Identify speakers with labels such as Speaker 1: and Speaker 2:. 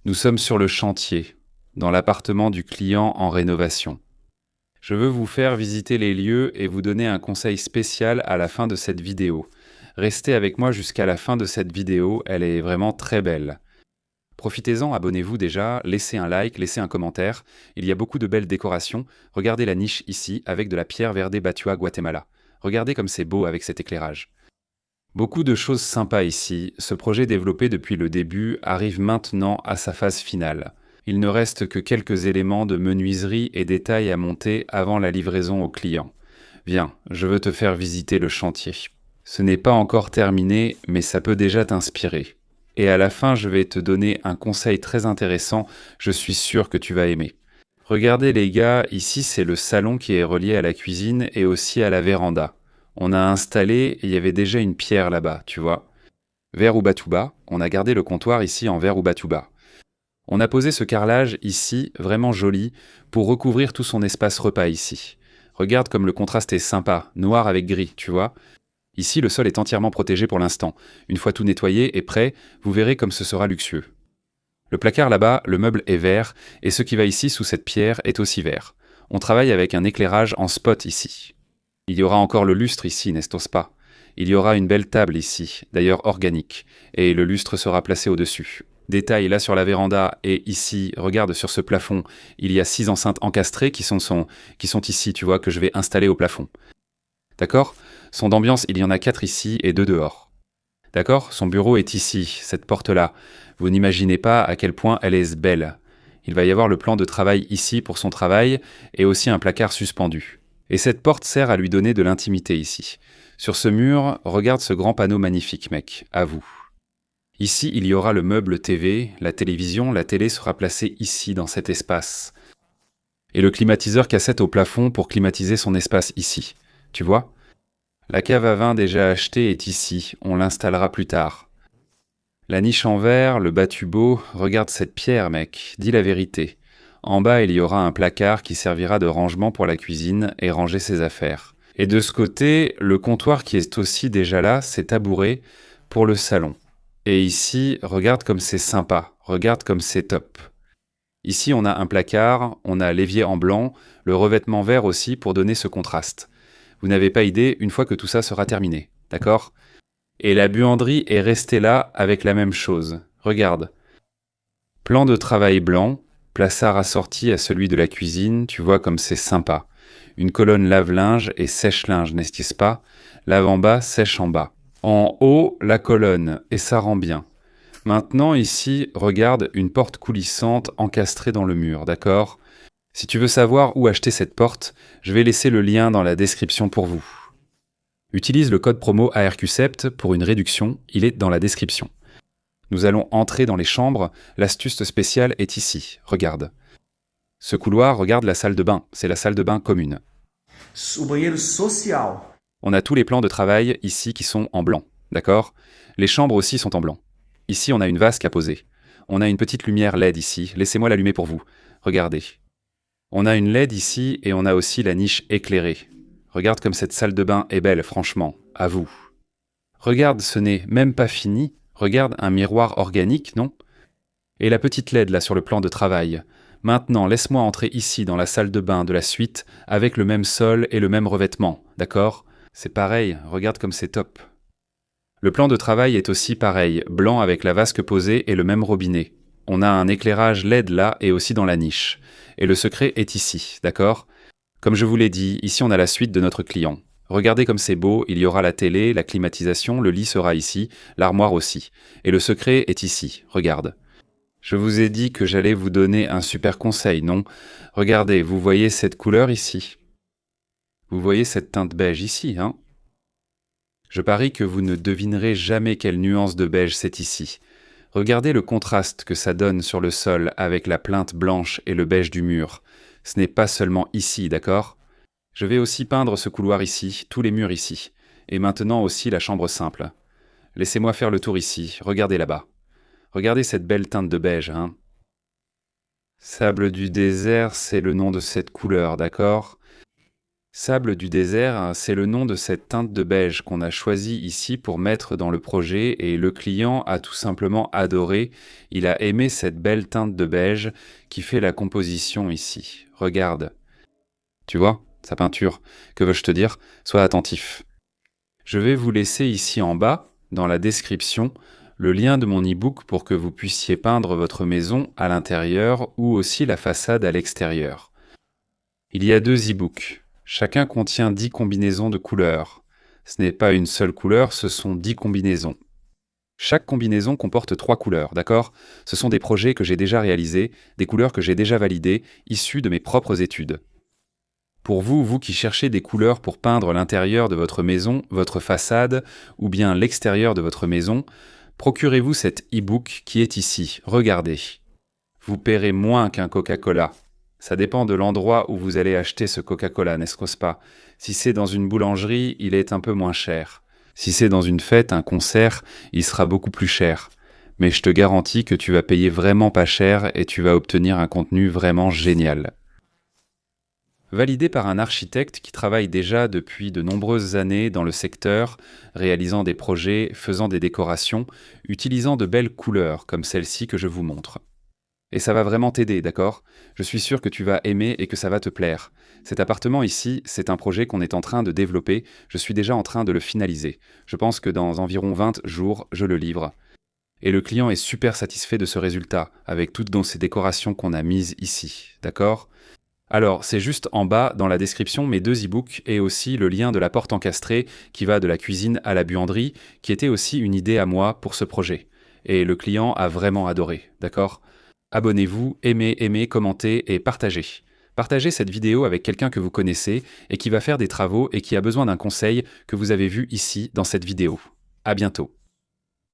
Speaker 1: Nous sommes sur le chantier, dans l'appartement du client en rénovation. Je veux vous faire visiter les lieux et vous donner un conseil spécial à la fin de cette vidéo. Restez avec moi jusqu'à la fin de cette vidéo, elle est vraiment très belle. Profitez-en, abonnez-vous déjà, laissez un like, laissez un commentaire. Il y a beaucoup de belles décorations. Regardez la niche ici avec de la pierre verde Batua Guatemala. Regardez comme c'est beau avec cet éclairage. Beaucoup de choses sympas ici. Ce projet développé depuis le début arrive maintenant à sa phase finale. Il ne reste que quelques éléments de menuiserie et détails à monter avant la livraison au client. Viens, je veux te faire visiter le chantier. Ce n'est pas encore terminé, mais ça peut déjà t'inspirer. Et à la fin, je vais te donner un conseil très intéressant, je suis sûr que tu vas aimer. Regardez les gars, ici c'est le salon qui est relié à la cuisine et aussi à la véranda. On a installé, il y avait déjà une pierre là-bas, tu vois. Verre ou batouba, on a gardé le comptoir ici en verre ou batouba. On a posé ce carrelage ici, vraiment joli, pour recouvrir tout son espace repas ici. Regarde comme le contraste est sympa, noir avec gris, tu vois. Ici, le sol est entièrement protégé pour l'instant. Une fois tout nettoyé et prêt, vous verrez comme ce sera luxueux. Le placard là-bas, le meuble est vert, et ce qui va ici sous cette pierre est aussi vert. On travaille avec un éclairage en spot ici. Il y aura encore le lustre ici, n'est-ce pas? Il y aura une belle table ici, d'ailleurs organique, et le lustre sera placé au-dessus. Détail là sur la véranda et ici, regarde sur ce plafond, il y a 6 enceintes encastrées qui sont ici, tu vois, que je vais installer au plafond. D'accord? Son d'ambiance, il y en a 4 ici et 2 dehors. D'accord? Son bureau est ici, cette porte-là. Vous n'imaginez pas à quel point elle est belle. Il va y avoir le plan de travail ici pour son travail et aussi un placard suspendu. Et cette porte sert à lui donner de l'intimité ici. Sur ce mur, regarde ce grand panneau magnifique, mec, à vous. Ici, il y aura le meuble TV, la télévision, la télé sera placée ici, dans cet espace. Et le climatiseur cassette au plafond pour climatiser son espace ici. Tu vois? La cave à vin déjà achetée est ici, on l'installera plus tard. La niche en verre, le bas tubo, regarde cette pierre, mec, dis la vérité. En bas, il y aura un placard qui servira de rangement pour la cuisine et ranger ses affaires. Et de ce côté, le comptoir qui est aussi déjà là, c'est tabouret pour le salon. Et ici, regarde comme c'est sympa, regarde comme c'est top. Ici, on a un placard, on a l'évier en blanc, le revêtement vert aussi pour donner ce contraste. Vous n'avez pas idée une fois que tout ça sera terminé, d'accord? Et la buanderie est restée là avec la même chose. Regarde. Plan de travail blanc, plaçard assorti à celui de la cuisine, tu vois comme c'est sympa. Une colonne lave-linge et sèche-linge, n'est-ce pas? Lave en bas, sèche en bas. En haut, la colonne, et ça rend bien. Maintenant, ici, regarde une porte coulissante encastrée dans le mur, d'accord? Si tu veux savoir où acheter cette porte, je vais laisser le lien dans la description pour vous. Utilise le code promo ARQCEPT pour une réduction, il est dans la description. Nous allons entrer dans les chambres, l'astuce spéciale est ici, regarde. Ce couloir, regarde la salle de bain, c'est la salle de bain commune.
Speaker 2: O banheiro social.
Speaker 1: On a tous les plans de travail ici qui sont en blanc, d'accord? Les chambres aussi sont en blanc. Ici, on a une vasque à poser. On a une petite lumière LED ici, laissez-moi l'allumer pour vous. Regardez. On a une LED ici et on a aussi la niche éclairée. Regarde comme cette salle de bain est belle, franchement, à vous. Regarde, ce n'est même pas fini. Regarde un miroir organique, non? Et la petite LED là sur le plan de travail. Maintenant, laisse-moi entrer ici dans la salle de bain de la suite avec le même sol et le même revêtement, d'accord? C'est pareil, regarde comme c'est top. Le plan de travail est aussi pareil, blanc avec la vasque posée et le même robinet. On a un éclairage LED là et aussi dans la niche. Et le secret est ici, d'accord? Comme je vous l'ai dit, ici on a la suite de notre client. Regardez comme c'est beau, il y aura la télé, la climatisation, le lit sera ici, l'armoire aussi. Et le secret est ici, regarde. Je vous ai dit que j'allais vous donner un super conseil, non? Regardez, vous voyez cette couleur ici? Vous voyez cette teinte beige ici, hein? Je parie que vous ne devinerez jamais quelle nuance de beige c'est ici. Regardez le contraste que ça donne sur le sol avec la plinthe blanche et le beige du mur. Ce n'est pas seulement ici, d'accord? Je vais aussi peindre ce couloir ici, tous les murs ici, et maintenant aussi la chambre simple. Laissez-moi faire le tour ici, regardez là-bas. Regardez cette belle teinte de beige, hein? Sable du désert, c'est le nom de cette couleur, d'accord? Sable du désert, c'est le nom de cette teinte de beige qu'on a choisi ici pour mettre dans le projet et le client a tout simplement adoré. Il a aimé cette belle teinte de beige qui fait la composition ici. Regarde. Tu vois, sa peinture. Que veux-je te dire? Sois attentif. Je vais vous laisser ici en bas, dans la description, le lien de mon e-book pour que vous puissiez peindre votre maison à l'intérieur ou aussi la façade à l'extérieur. Il y a 2 e-books. Chacun contient 10 combinaisons de couleurs. Ce n'est pas une seule couleur, ce sont 10 combinaisons. Chaque combinaison comporte 3 couleurs, d'accord? Ce sont des projets que j'ai déjà réalisés, des couleurs que j'ai déjà validées, issues de mes propres études. Pour vous, vous qui cherchez des couleurs pour peindre l'intérieur de votre maison, votre façade, ou bien l'extérieur de votre maison, procurez-vous cet e-book qui est ici, regardez. Vous paierez moins qu'un Coca-Cola. Ça dépend de l'endroit où vous allez acheter ce Coca-Cola, n'est-ce pas? Si c'est dans une boulangerie, il est un peu moins cher. Si c'est dans une fête, un concert, il sera beaucoup plus cher. Mais je te garantis que tu vas payer vraiment pas cher et tu vas obtenir un contenu vraiment génial. Validé par un architecte qui travaille déjà depuis de nombreuses années dans le secteur, réalisant des projets, faisant des décorations, utilisant de belles couleurs comme celle-ci que je vous montre. Et ça va vraiment t'aider, d'accord? Je suis sûr que tu vas aimer et que ça va te plaire. Cet appartement ici, c'est un projet qu'on est en train de développer, je suis déjà en train de le finaliser. Je pense que dans environ 20 jours, je le livre. Et le client est super satisfait de ce résultat, avec toutes ces décorations qu'on a mises ici, d'accord? Alors, c'est juste en bas, dans la description, mes 2 e-books et aussi le lien de la porte encastrée qui va de la cuisine à la buanderie, qui était aussi une idée à moi pour ce projet. Et le client a vraiment adoré, d'accord? Abonnez-vous, aimez, commentez et partagez. Partagez cette vidéo avec quelqu'un que vous connaissez et qui va faire des travaux et qui a besoin d'un conseil que vous avez vu ici dans cette vidéo. À bientôt.